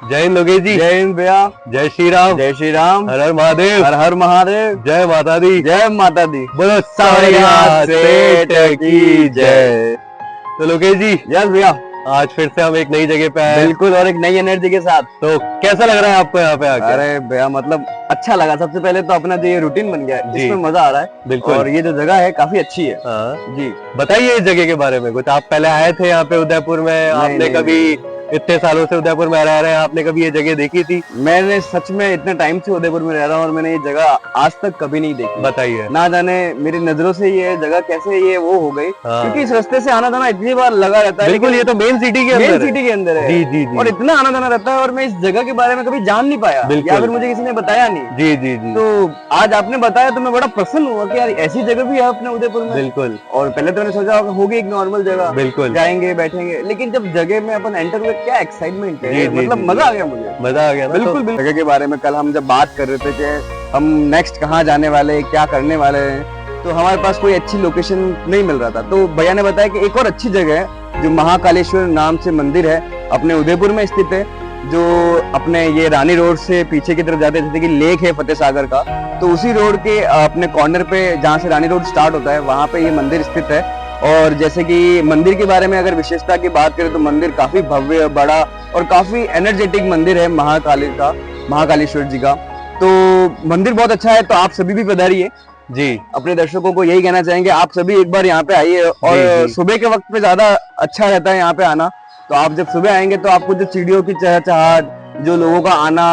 जय हिंद लोकेश जी। जय हिंद भैया। जय श्री राम। जय श्री राम। हर हर महादेव। हर हर महादेव। जय माता दी। जय माता दी। बोलो सावरिया सेठ की जय। तो लोकेश जी, यस भैया, आज फिर से हम एक नई जगह पे आए। बिल्कुल, और एक नई एनर्जी के साथ। तो कैसा लग रहा है आपको यहाँ पे आके? अरे भैया मतलब अच्छा लगा। सबसे पहले तो अपना जो ये रूटीन बन गया है, जी। इसमें मजा आ रहा है। बिल्कुल। और ये जो जगह है काफी अच्छी है। हाँ जी, बताइए इस जगह के बारे में कुछ। आप पहले आए थे यहाँ पे उदयपुर में? आपने नहीं, कभी इतने सालों से उदयपुर में रह रहे हैं, आपने कभी ये जगह देखी थी? मैंने सच में इतने टाइम से उदयपुर में रह रहा हूँ और मैंने ये जगह आज तक कभी नहीं देखी। बताइए। ना जाने मेरी नजरों से ये जगह कैसे ये वो हो गई। हाँ। क्योंकि इस रास्ते से आना जाना इतनी बार लगा रहता है। बिल्कुल, ये तो मेन सिटी के अंदर है। सिटी के अंदर है। जी जी जी। और इतना आना जाना रहता है और मैं इस जगह के बारे में कभी जान नहीं पाया, बिल्कुल। या फिर मुझे किसी ने बताया नहीं। जी जी जी। तो आज आपने बताया तो मैं बड़ा प्रसन्न हुआ कि यार ऐसी जगह भी है अपने उदयपुर में। बिल्कुल। और पहले तो मैंने सोचा होगी एक नॉर्मल जगह, बिल्कुल। जाएंगे बैठेंगे, लेकिन जब जगह में अपन एंटर हुए क्या एक्साइटमेंट है। जी, मतलब जी, मजा आ गया मुझे। मजा आ गया ना? बिल्कुल बिल्कुल। जगह के बारे में कल हम जब बात कर रहे थे कि हम नेक्स्ट कहाँ जाने वाले हैं, क्या करने वाले हैं, तो हमारे पास कोई अच्छी लोकेशन नहीं मिल रहा था। तो भैया ने बताया कि एक और अच्छी जगह है जो महाकालेश्वर नाम से मंदिर है, अपने उदयपुर में स्थित है, जो अपने ये रानी रोड से पीछे की तरफ जाते हैं, जैसे कि लेक है फतेह सागर का, तो उसी रोड के अपने कॉर्नर पे जहाँ से रानी रोड स्टार्ट होता है वहां पे ये मंदिर स्थित है। और जैसे कि मंदिर के बारे में अगर विशेषता की बात करें तो मंदिर काफी भव्य, बड़ा और काफी एनर्जेटिक मंदिर है महाकालेश्वर जी का। तो मंदिर बहुत अच्छा है, तो आप सभी भी पधारिए। जी। अपने दर्शकों को यही कहना चाहेंगे, आप सभी एक बार यहाँ पे आइए। और जी। सुबह के वक्त पे ज्यादा अच्छा रहता है यहाँ पे आना। तो आप जब सुबह आएंगे तो आपको जो चिड़ियों की चहचहाट, जो लोगों का आना,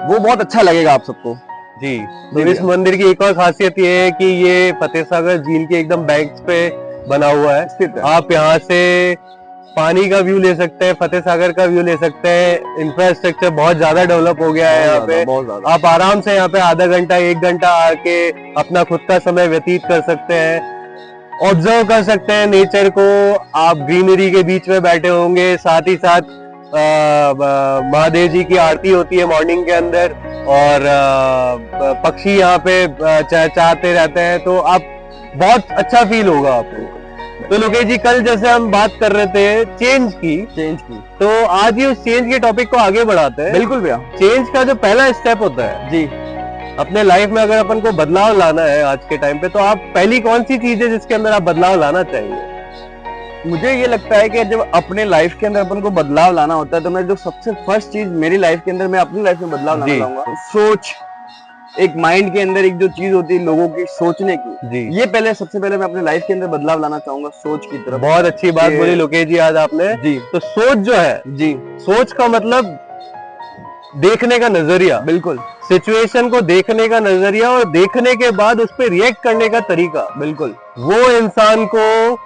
वो बहुत अच्छा लगेगा आप सबको। जी। तो इस मंदिर की एक और खासियत ये है कि ये फतेह सागर झील के एकदम बैंक पे बना हुआ है, स्थित है। आप यहाँ से पानी का व्यू ले सकते हैं, फतेह सागर का व्यू ले सकते हैं। इंफ्रास्ट्रक्चर बहुत ज्यादा डेवलप हो गया है यहाँ पे। बहुत ज्यादा। आप आराम से यहाँ पे आधा घंटा 1 घंटा आके अपना खुद का समय व्यतीत कर सकते हैं, ऑब्जर्व कर सकते हैं नेचर को। आप ग्रीनरी के बीच में बैठे होंगे, साथ ही साथ महादेव जी की आरती होती है मॉर्निंग के अंदर, और पक्षी यहाँ पे चहचहाते रहते हैं, तो आप बहुत अच्छा फील होगा आपको। तो लोकेश जी, कल जैसे हम बात कर रहे थे चेंज की, तो आज ही उस चेंज के टॉपिक को आगे बढ़ाते हैं। बिल्कुल भैया। चेंज का जो पहला स्टेप होता है जी, अपने लाइफ में, अगर अपन को बदलाव लाना है आज के टाइम पे, तो आप पहली कौन सी चीज है जिसके अंदर आप बदलाव लाना चाहेंगे? मुझे ये लगता है कि जब अपने लाइफ के अंदर अपन को बदलाव लाना होता है, तो मैं जो सबसे फर्स्ट चीज मेरी लाइफ के अंदर, मैं अपनी लाइफ में बदलाव लाना चाहूंगा, सोच। एक माइंड के अंदर एक जो चीज होती है लोगों की सोचने की, जी। ये पहले सबसे पहले मैं अपने लाइफ के अंदर बदलाव लाना चाहूंगा, सोच की तरफ। बहुत अच्छी बात बोली लोकेश जी आज आपने। जी। तो सोच जो है, जी, सोच का मतलब देखने का नजरिया। बिल्कुल। सिचुएशन को देखने का नजरिया, और देखने के बाद उस पर रिएक्ट करने का तरीका, बिल्कुल। वो इंसान को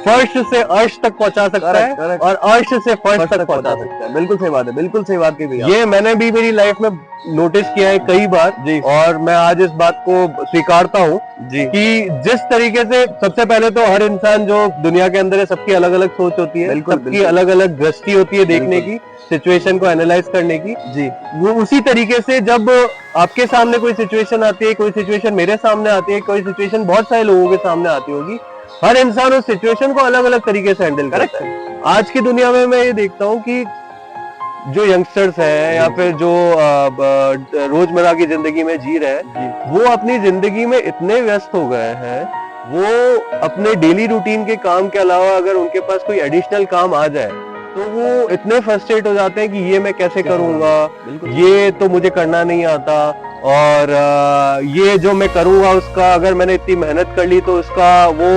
फर्श से अर्श तक पहुंचा सकता है, correct। और अर्श से फर्श तक पहुंचा सकता है। बिल्कुल सही बात है, बिल्कुल सही बात की भैया। ये मैंने भी मेरी लाइफ में नोटिस किया है कई बार जी। और मैं आज इस बात को स्वीकारता हूँ जी। कि जिस तरीके से, सबसे पहले तो हर इंसान जो दुनिया के अंदर है, सबकी अलग अलग सोच होती है, बिल्कुल, सबकी बिल्कुल। अलग अलग दृष्टि होती है देखने की, सिचुएशन को एनालाइज करने की। जी। वो उसी तरीके से जब आपके सामने कोई सिचुएशन आती है, कोई सिचुएशन मेरे सामने आती है, कोई सिचुएशन बहुत सारे लोगों के सामने आती होगी, हर इंसान उस सिचुएशन को अलग अलग तरीके से हैंडल करता है। आज की दुनिया में मैं ये देखता हूँ कि जो यंगस्टर्स हैं या फिर जो रोजमर्रा की जिंदगी में जी रहे हैं, वो अपनी जिंदगी में इतने व्यस्त हो गए हैं, वो अपने डेली रूटीन के काम के अलावा अगर उनके पास कोई एडिशनल काम आ जाए तो वो इतने फ्रस्ट्रेट हो जाते हैं कि ये मैं कैसे करूंगा, ये तो मुझे करना नहीं आता, और ये जो मैं करूंगा उसका, अगर मैंने इतनी मेहनत कर ली तो उसका वो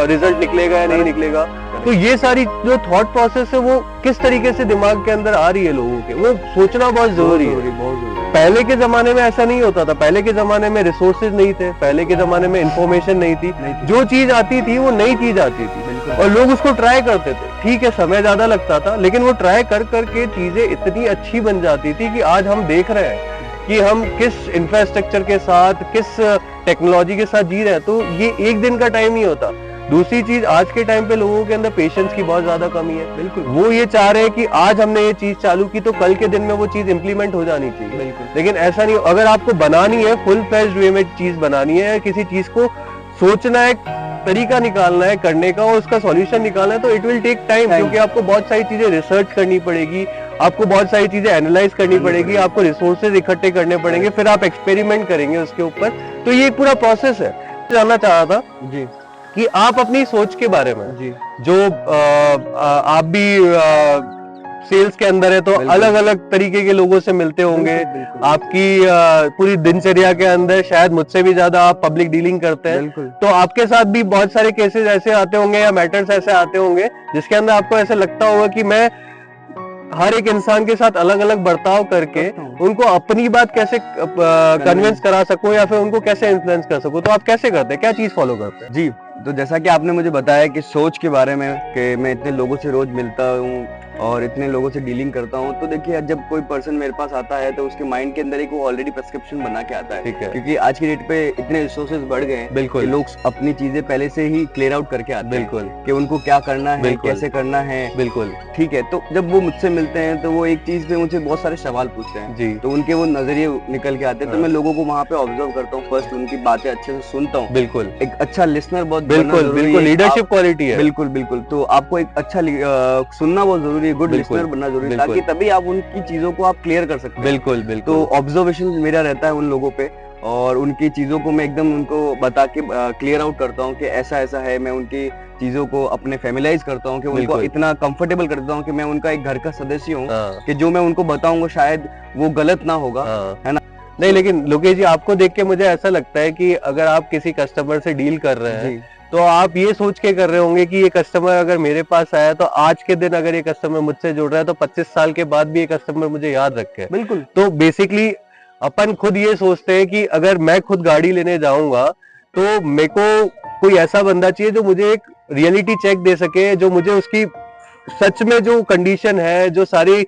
रिजल्ट निकलेगा या नहीं निकलेगा। तो ये सारी जो थॉट प्रोसेस है वो किस तरीके से दिमाग के अंदर आ रही है लोगों के, वो सोचना बहुत जरूरी है। पहले के जमाने में ऐसा नहीं होता था। पहले के जमाने में रिसोर्सेज नहीं थे, पहले के जमाने में इंफॉर्मेशन नहीं थी। जो चीज आती थी वो नई चीज आती थी और लोग उसको ट्राई करते थे। ठीक है, समय ज्यादा लगता था, लेकिन वो ट्राई कर करके चीजें इतनी अच्छी बन जाती थी कि आज हम देख रहे हैं कि हम किस इंफ्रास्ट्रक्चर के साथ, किस टेक्नोलॉजी के साथ जी रहे हैं। तो ये एक दिन का टाइम नहीं होता। दूसरी चीज, आज के टाइम पे लोगों के अंदर पेशेंस की बहुत ज्यादा कमी है। बिल्कुल, वो ये चाह रहे हैं कि आज हमने ये चीज चालू की तो कल के दिन में वो चीज इंप्लीमेंट हो जानी चाहिए। बिल्कुल, लेकिन ऐसा नहीं। अगर आपको बनानी है, फुल फ्लेज्ड वे में चीज बनानी है, किसी चीज को सोचना है, तरीका निकालना है करने का और उसका सॉल्यूशन निकालना है, तो इट विल टेक टाइम, क्योंकि आपको बहुत सारी चीजें रिसर्च करनी पड़ेगी, आपको बहुत सारी चीजें एनालाइज करनी पड़ेगी, आपको रिसोर्सेज इकट्ठे करने पड़ेंगे, फिर आप एक्सपेरिमेंट करेंगे उसके ऊपर। तो ये एक पूरा प्रोसेस है। जानना चाह रहा था जी कि आप अपनी सोच के बारे में, जी जो आप भी सेल्स के अंदर है तो अलग अलग तरीके के लोगों से मिलते होंगे, बिल्कुल, आपकी पूरी दिनचर्या के अंदर शायद मुझसे भी ज्यादा आप पब्लिक डीलिंग करते हैं, बिल्कुल। तो आपके साथ भी बहुत सारे केसेस ऐसे आते होंगे या मैटर्स ऐसे आते होंगे जिसके अंदर आपको ऐसा लगता होगा कि मैं हर एक इंसान के साथ अलग अलग बर्ताव करके उनको अपनी बात कैसे कन्विंस करा सकूं या फिर उनको कैसे इन्फ्लुएंस कर सकूं। तो आप कैसे करते हैं, क्या चीज फॉलो करते हैं? जी, तो जैसा कि आपने मुझे बताया कि सोच के बारे में, कि मैं इतने लोगों से रोज मिलता हूँ और इतने लोगों से डीलिंग करता हूँ, तो देखिए जब कोई पर्सन मेरे पास आता है तो उसके माइंड के अंदर एक वो ऑलरेडी प्रिस्क्रिप्शन बना के आता है। ठीक है। क्योंकि आज की डेट पे इतने रिसोर्सेज बढ़ गए हैं बिल्कुल। कि लोग अपनी चीजें पहले से ही क्लियर आउट करके आते हैं। बिल्कुल। कि उनको क्या करना है, बिल्कुल। कैसे करना है। बिल्कुल। ठीक है, तो जब वो मुझसे मिलते हैं तो वो एक चीज पे मुझे बहुत सारे सवाल पूछते हैं जी। तो उनके वो नजरिए निकल के आते हैं। तो हाँ। मैं लोगों को वहाँ पे ऑब्जर्व करता हूँ, फर्स्ट उनकी बातें अच्छे से सुनता हूँ। बिल्कुल एक अच्छा लिसनर बहुत बनना बिल्कुल जरूरी बिल्कुल है। लीडरशिप क्वालिटी है। बिल्कुल बिल्कुल, तो आपको एक अच्छा सुनना बहुत जरूरी है, गुड बिल्कुल, लिसनर बनना जरूरी है, बिल्कुल। ताकि तभी आप उनकी चीजों को आप क्लियर कर सकते हैं। बिल्कुल तो बिल्कुल। ऑब्जर्वेशन मेरा रहता है उन लोगों पे और उनकी चीजों को मैं एकदम उनको बता के क्लियर आउट करता हूँ कि ऐसा ऐसा है। मैं उनकी चीजों को अपने फैमिलाइज करता हूँ कि उनको बिल्कुल। इतना कंफर्टेबल करता हूँ कि मैं उनका एक घर का सदस्य हूँ, हाँ। कि जो मैं उनको बताऊंगा शायद वो गलत ना होगा। हाँ। है ना? नहीं, लेकिन लोकेश जी आपको देख के मुझे ऐसा लगता है कि अगर आप किसी कस्टमर से डील कर रहे हैं जी तो आप ये सोच के कर रहे होंगे कि ये कस्टमर अगर मेरे पास आया तो आज के दिन अगर ये कस्टमर मुझसे जुड़ रहा है तो 25 साल के बाद भी ये कस्टमर मुझे याद रखे। बिल्कुल। तो बेसिकली अपन खुद ये सोचते हैं कि अगर मैं खुद गाड़ी लेने जाऊंगा तो मेरे को कोई ऐसा बंदा चाहिए जो मुझे एक रियलिटी चेक दे सके, जो मुझे उसकी सच में जो कंडीशन है, जो सारी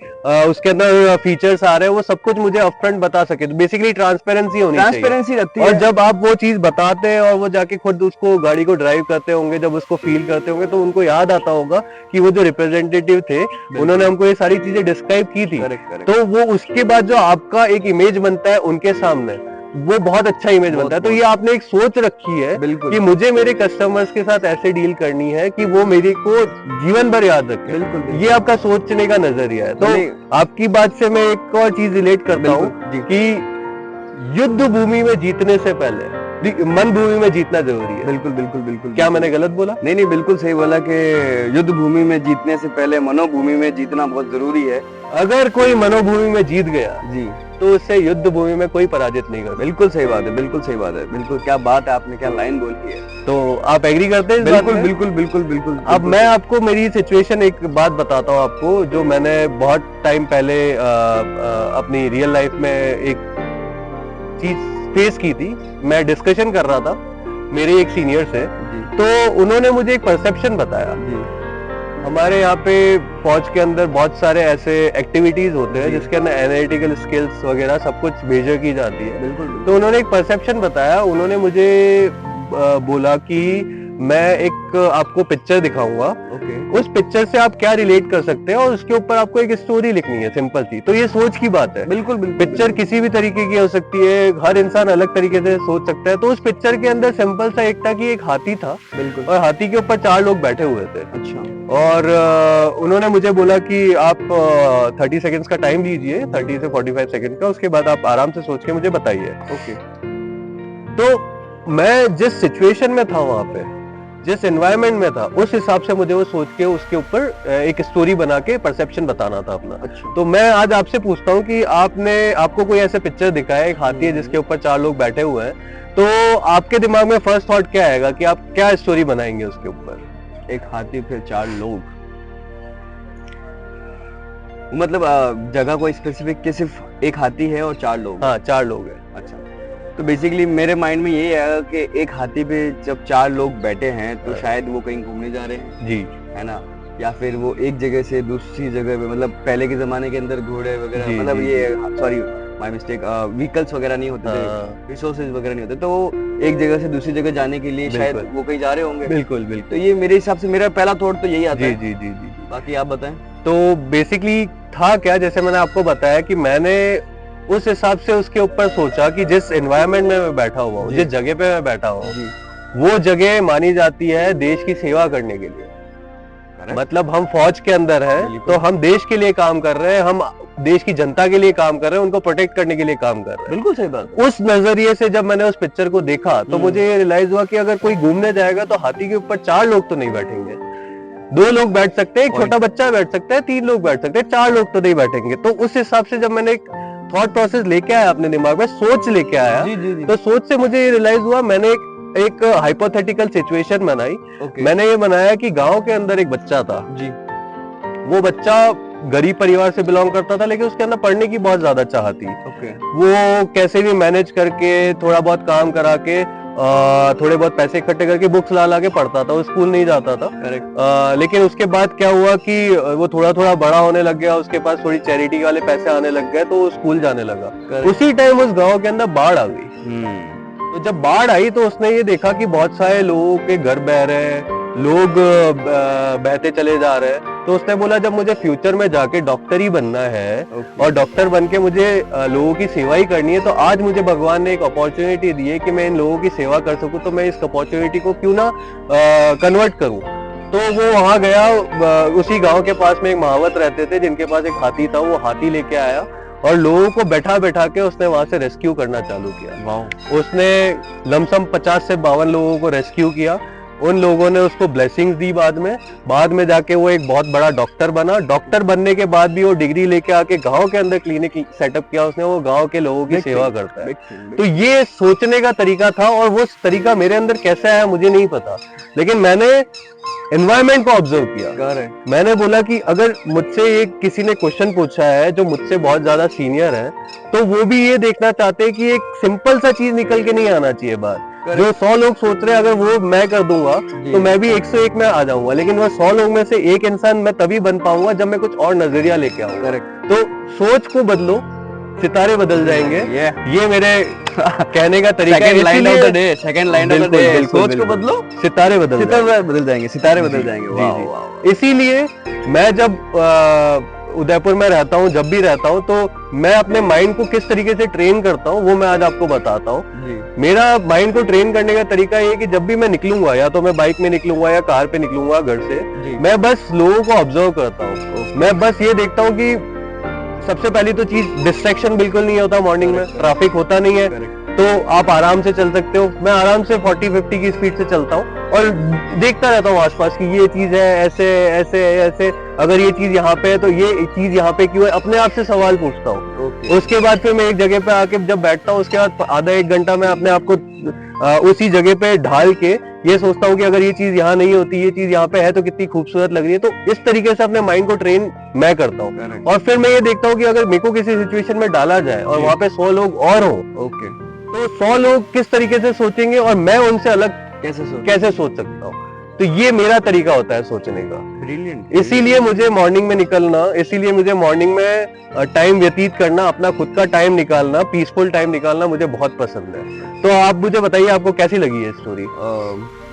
उसके अंदर फीचर्स आ रहे हैं, वो सब कुछ मुझे अपफ्रंट बता सके। तो बेसिकली ट्रांसपेरेंसी होनी चाहिए। ट्रांसपेरेंसी रहती और है। जब आप वो चीज बताते हैं और वो जाके खुद उसको गाड़ी को ड्राइव करते होंगे, जब उसको फील करते होंगे तो उनको याद आता होगा कि वो जो रिप्रेजेंटेटिव थे उन्होंने हमको ये सारी चीजें डिस्क्राइब की थी। Correct correct. तो वो उसके बाद जो आपका एक इमेज बनता है उनके सामने, वो बहुत अच्छा इमेज बनता है। तो ये आपने एक सोच रखी है बिल्कुल कि मुझे मेरे कस्टमर्स के साथ ऐसे डील करनी है कि वो मेरे को जीवन भर याद रखे। बिल्कुल, बिल्कुल। ये आपका सोचने का नजरिया है। तो मैंने- आपकी बात से मैं एक और चीज रिलेट करता हूँ बिल्कुल, जी। कि युद्ध भूमि में जीतने से पहले मन भूमि में जीतना जरूरी है। बिल्कुल बिल्कुल बिल्कुल। क्या मैंने गलत बोला? नहीं नहीं, बिल्कुल सही बोला कि युद्ध भूमि में जीतने से पहले मनोभूमि में जीतना बहुत जरूरी है। अगर कोई मनोभूमि में जीत गया जी, तो उससे युद्ध भूमि में कोई पराजित नहीं कर सकता। बिल्कुल सही बात है, बिल्कुल सही बात है, बिल्कुल। क्या बात है, आपने क्या लाइन बोली है। तो आप एग्री करते हैं इस बात बिल्कुल में? बिल्कुल बिल्कुल बिल्कुल। अब मैं आपको मेरी सिचुएशन एक बात बताता हूँ आपको, जो मैंने बहुत टाइम पहले अपनी रियल लाइफ में एक चीज फेस की थी। मैं डिस्कशन कर रहा था मेरे एक सीनियर से, जी तो उन्होंने मुझे एक परसेप्शन बताया। जी हमारे यहाँ पे फौज के अंदर बहुत सारे ऐसे एक्टिविटीज होते हैं जी। जिसके अंदर एनालिटिकल स्किल्स वगैरह सब कुछ मेजर की जाती है। बिल्कुल बिल्कुल। तो उन्होंने एक परसेप्शन बताया। उन्होंने मुझे बोला कि मैं एक आपको पिक्चर दिखाऊंगा, ओके उस पिक्चर से आप क्या रिलेट कर सकते हैं और उसके ऊपर आपको एक स्टोरी लिखनी है, सिंपल सी। तो ये सोच की बात है। बिल्कुल बिल्कुल। पिक्चर किसी भी तरीके की हो सकती है, हर इंसान अलग तरीके से सोच सकता है। तो उस पिक्चर के अंदर सिंपल सा एक था कि एक हाथी था बिल्कुल। और हाथी के ऊपर 4 लोग बैठे हुए थे। अच्छा। और उन्होंने मुझे बोला कि आप 30 सेकंड्स का टाइम लीजिए, 30 से 45 सेकंड का, उसके बाद आप आराम से सोच के मुझे बताइए। ओके। तो मैं जिस सिचुएशन में था वहां पे, जिस एनवायरनमेंट में था, उस हिसाब से मुझे वो सोच के उसके ऊपर एक स्टोरी बना के परसेप्शन बताना था अपना। अच्छा। तो मैं आज आपसे पूछता हूँ कि आपको कोई ऐसे पिक्चर दिखा है, एक हाथी है जिसके ऊपर 4 लोग बैठे हुए हैं, तो आपके दिमाग में फर्स्ट थॉट क्या आएगा कि आप क्या स्टोरी बनाएंगे उसके ऊपर? एक हाथी फिर 4 लोग, मतलब जगह कोई स्पेसिफिक कि सिर्फ एक हाथी है और 4 लोग? हाँ, 4 लोग हैं। अच्छा, तो बेसिकली मेरे माइंड में यही आया कि एक हाथी पे जब 4 लोग बैठे हैं तो हाँ। शायद वो कहीं घूमने जा रहे हैं, जी है ना, या फिर वो एक जगह से दूसरी जगह पे, मतलब पहले के जमाने के अंदर घोड़े वगैरह, जी, मतलब जी, ये सॉरी माय मिस्टेक, व्हीकल्स वगैरह नहीं होते थे, हाँ, रिसोर्सेज वगैरह नहीं होते, तो वो एक जगह से दूसरी जगह जाने के लिए शायद बिल्कुल। वो कहीं जा रहे होंगे। बिल्कुल तो बिल्कुल। ये मेरे हिसाब से मेरा पहला थॉट तो यही आता जी है। जी जी जी। बाकी आप बताएं। तो बेसिकली था क्या, जैसे मैंने आपको बताया कि मैंने उस हिसाब से उसके ऊपर सोचा कि जिस एनवायरनमेंट में मैं बैठा हुआ हूँ, जी। जिस जगह पे मैं बैठा हुआ हूँ, जी वो जगह मानी जाती है देश की सेवा करने के लिए। मतलब हम फौज के अंदर हैं, तो हम देश के लिए काम कर रहे हैं, हम देश की जनता के लिए काम कर रहे हैं, उनको प्रोटेक्ट करने के लिए काम कर रहे हैं। बिल्कुल सही बात। उस नजरिए से जब मैंने उस पिक्चर को देखा तो मुझे ये रियलाइज हुआ कि अगर कोई घूमने जाएगा तो हाथी के ऊपर 4 लोग तो नहीं बैठेंगे, 2 लोग बैठ सकते हैं, एक छोटा बच्चा बैठ सकता है, 3 लोग बैठ सकते हैं, 4 लोग तो नहीं बैठेंगे। तो उस हिसाब से जब मैंने एक थॉट प्रोसेस लेके आया अपने दिमाग में, सोच लेके आया, तो सोच से मुझे ये रियलाइज हुआ, मैंने एक हाइपोथेटिकल सिचुएशन बनाई। मैंने ये बनाया कि गांव के अंदर एक बच्चा था जी, वो बच्चा गरीब परिवार से बिलोंग करता था, लेकिन उसके अंदर पढ़ने की बहुत ज्यादा चाह थी। वो कैसे भी मैनेज करके, थोड़ा बहुत काम करा के, थोड़े बहुत पैसे इकट्ठे करके बुक्स ला के पढ़ता था, वो स्कूल नहीं जाता था। लेकिन उसके बाद क्या हुआ कि वो थोड़ा थोड़ा बड़ा होने लग गया, उसके पास थोड़ी चैरिटी वाले पैसे आने लग गए, तो वो स्कूल जाने लगा। उसी टाइम उस गांव के अंदर बाढ़ आ गई। तो जब बाढ़ आई तो उसने ये देखा कि बहुत सारे लोगों के घर बह रहे हैं, लोग बहते चले जा रहे हैं। तो उसने बोला जब मुझे फ्यूचर में जाके डॉक्टर ही बनना है और डॉक्टर बन के मुझे लोगों की सेवा ही करनी है, तो आज मुझे भगवान ने एक अपॉर्चुनिटी दी है कि मैं इन लोगों की सेवा कर सकूं, तो मैं इस अपॉर्चुनिटी को क्यों ना कन्वर्ट करूं। तो वो वहां गया, उसी गांव के पास में एक महावत रहते थे जिनके पास एक हाथी था, वो हाथी लेके आया और लोगों को बैठा बैठा के उसने वहां से रेस्क्यू करना चालू किया। उसने लमसम 50 से 52 लोगों को रेस्क्यू किया। उन लोगों ने उसको ब्लेसिंग्स दी। बाद में जाके वो एक बहुत बड़ा डॉक्टर बना। डॉक्टर बनने के बाद भी वो डिग्री लेके आके गांव के अंदर क्लिनिक सेटअप किया उसने, वो गांव के लोगों की सेवा करता है। तो ये सोचने का तरीका था, और वो तरीका मेरे अंदर कैसे आया मुझे नहीं पता, लेकिन मैंने एनवायरमेंट को ऑब्जर्व किया। मैंने बोला कि अगर मुझसे एक किसी ने क्वेश्चन पूछा है जो मुझसे बहुत ज्यादा सीनियर है, तो वो भी ये देखना चाहते हैं कि एक सिंपल सा चीज निकल के नहीं आना चाहिए बाहर। जो 100 लोग सोच रहे हैं अगर वो मैं कर दूंगा तो मैं भी 101 में आ जाऊंगा, लेकिन वो 100 लोग में से एक इंसान मैं तभी बन पाऊंगा जब मैं कुछ और नजरिया लेके आऊंगा। तो सोच को बदलो, सितारे बदल जाएंगे। ये मेरे कहने का तरीका है। Second line of the day, सोच को बदलो, सितारे बदल जाएंगे। इसीलिए मैं जब उदयपुर में रहता हूँ, जब भी रहता हूँ, तो मैं अपने माइंड को किस तरीके से ट्रेन करता हूँ वो मैं आज आपको बताता हूँ। मेरा माइंड को ट्रेन करने का तरीका ये है कि जब भी मैं निकलूंगा, या तो मैं बाइक में निकलूंगा या कार पे निकलूंगा घर से, मैं बस लोगों को ऑब्जर्व करता हूँ। मैं बस ये देखता हूँ कि सबसे पहली तो चीज, डिस्ट्रैक्शन बिल्कुल नहीं होता मॉर्निंग में, ट्रैफिक होता नहीं है, तो आप आराम से चल सकते हो। मैं आराम से 40-50 की स्पीड से चलता हूँ और देखता रहता हूँ आसपास की ये चीज है, ऐसे ऐसे ऐसे, अगर ये चीज यहाँ पे है तो ये चीज यहाँ पे क्यों है, अपने आप से सवाल पूछता हूँ। उसके बाद फिर मैं एक जगह पे आके जब बैठता हूँ, उसके बाद आधा 1 घंटा मैं अपने आप को उसी जगह पे ढाल के ये सोचता हूँ कि अगर ये चीज यहाँ नहीं होती, ये चीज यहाँ पे है तो कितनी खूबसूरत लग रही है। तो इस तरीके से अपने माइंड को ट्रेन मैं करता हूँ। और फिर मैं ये देखता हूँ कि अगर मेरे को किसी सिचुएशन में डाला जाए और वहां पे 100 लोग और हो, तो 100 लोग किस तरीके से सोचेंगे और मैं उनसे अलग कैसे सोच सकता हूँ। तो ये मेरा तरीका होता है सोचने का। ब्रिलियंट। इसीलिए मुझे मॉर्निंग में निकलना, इसीलिए मुझे मॉर्निंग में टाइम व्यतीत करना, अपना खुद का टाइम निकालना, पीसफुल टाइम निकालना मुझे बहुत पसंद है। तो आप मुझे बताइए आपको कैसी लगी ये स्टोरी।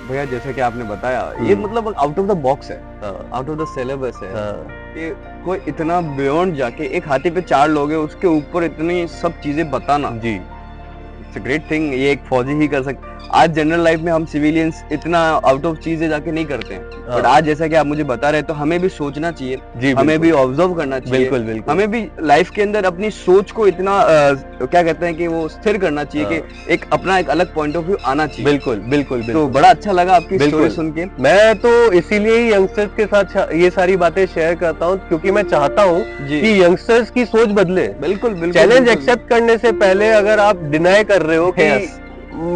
भैया जैसा कि आपने बताया, ये मतलब आउट ऑफ द बॉक्स है, आउट ऑफ द सिलेबस है। ये कोई इतना बियॉन्ड जाके, एक हाथी पे 4 लोग हैं, उसके ऊपर इतनी सब चीजें बताना जी, इट्स अ ग्रेट थिंग। ये एक फौजी ही कर सकते। आज जनरल लाइफ में हम सिविलियंस इतना आउट ऑफ चीजें जाके नहीं करते हैं, बट आज जैसा कि आप मुझे बता रहे हैं, तो हमें भी सोचना चाहिए, हमें भी ऑब्जर्व करना चाहिए। बिल्कुल बिल्कुल। हमें भी लाइफ के अंदर अपनी सोच को इतना क्या कहते हैं कि वो स्थिर करना चाहिए कि एक अपना एक अलग पॉइंट ऑफ व्यू आना चाहिए। बिल्कुल बिल्कुल। तो बड़ा अच्छा लगा आपकी स्टोरी सुन के। मैं तो इसीलिए ही यंगस्टर्स के साथ ये सारी बातें शेयर करता हूँ, क्योंकि मैं चाहता हूँ कि यंगस्टर्स की सोच बदले। बिल्कुल बिल्कुल। चैलेंज एक्सेप्ट करने से पहले अगर आप डिनाई कर रहे हो कि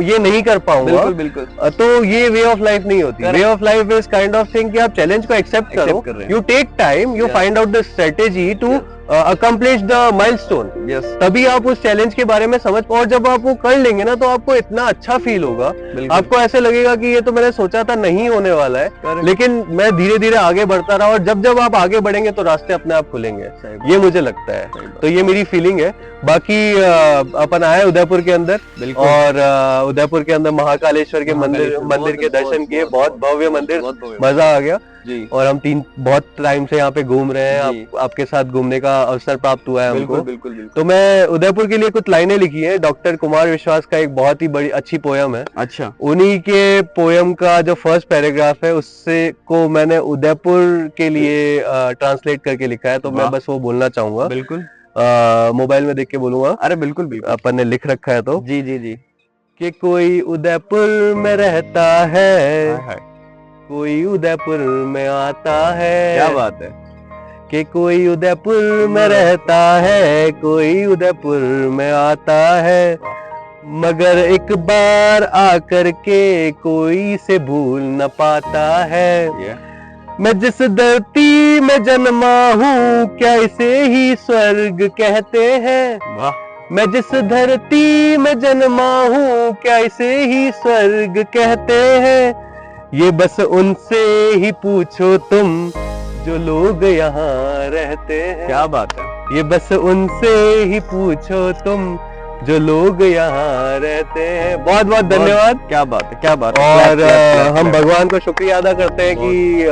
ये नहीं कर पाऊंगा, बिल्कुल बिल्कुल, तो ये वे ऑफ लाइफ नहीं होती। Way of life is kind of thing कि आप चैलेंज को एक्सेप्ट करो, you take time, you find out the strategy to accomplish the milestone. तभी आप उस चैलेंज के बारे में समझ पाओ। और जब आप वो कर लेंगे ना, तो आपको इतना अच्छा फील होगा, आपको ऐसे लगेगा कि ये तो मैंने सोचा था नहीं होने वाला है, लेकिन मैं धीरे धीरे आगे बढ़ता रहा। और जब जब आप आगे बढ़ेंगे तो रास्ते अपने आप खुलेंगे, ये मुझे लगता है। तो ये मेरी फीलिंग है। बाकी अपन आए उदयपुर के अंदर, और उदयपुर के अंदर महाकालेश्वर के मंदिर के दर्शन किए। बहुत भव्य मंदिर, मजा आ गया। जी और हम बहुत टाइम से यहाँ पे घूम रहे हैं। जी। आपके साथ घूमने का अवसर प्राप्त हुआ है हमको। बिल्कुल बिल्कुल बिल्कुल। तो मैं उदयपुर के लिए कुछ लाइनें लिखी हैं, डॉक्टर कुमार विश्वास का एक बहुत ही बड़ी अच्छी पोयम है। अच्छा उन्हीं के पोयम का जो फर्स्ट पैराग्राफ है उससे को मैंने उदयपुर के लिए ट्रांसलेट करके लिखा है, तो मैं वाह। बस वो बोलना चाहूंगा। बिल्कुल। मोबाइल में देख के बोलूंगा, अरे बिल्कुल बिल्कुल। अपन ने लिख रखा है तो। जी जी जी। कि कोई उदयपुर में रहता है, हाय हाय, कोई उदयपुर में आता है। क्या बात है। कि कोई उदयपुर में रहता है, कोई उदयपुर में आता है, मगर एक बार आकर के कोई से भूल न पाता है। मैं जिस धरती में जन्मा हूँ, क्या इसे ही स्वर्ग कहते हैं। वाह। मैं जिस धरती में जन्मा हूँ, क्या इसे ही स्वर्ग कहते हैं। ये बस उनसे ही पूछो तुम, जो लोग यहाँ रहते हैं। क्या बात है। ये बस उनसे ही पूछो तुम, जो लोग यहाँ रहते हैं। बहुत बहुत धन्यवाद। क्या बात है, क्या बात है। और क्लैप, क्लैप, क्लैप, हम क्लैप। भगवान को शुक्रिया अदा करते हैं कि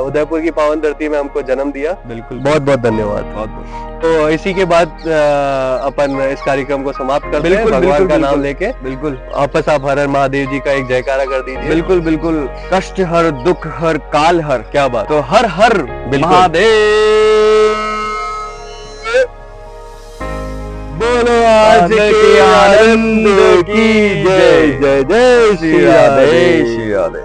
उदयपुर की पावन धरती में हमको जन्म दिया। बिल्कुल बहुत बहुत धन्यवाद। बहुत बहुत। तो इसी के बाद अपन इस कार्यक्रम को समाप्त करते हैं, बिल्कुल, भगवान बिल्कुल, का नाम बिल्कुल। लेके। बिल्कुल वापस आप हर हर महादेव जी का एक जयकारा कर दीजिए। बिल्कुल बिल्कुल। कष्ट हर, दुख हर, काल हर। क्या बात। तो हर हर महादेव। बोलो आज के आनंद की जय। जय जय श्री राधे। श्री राधे।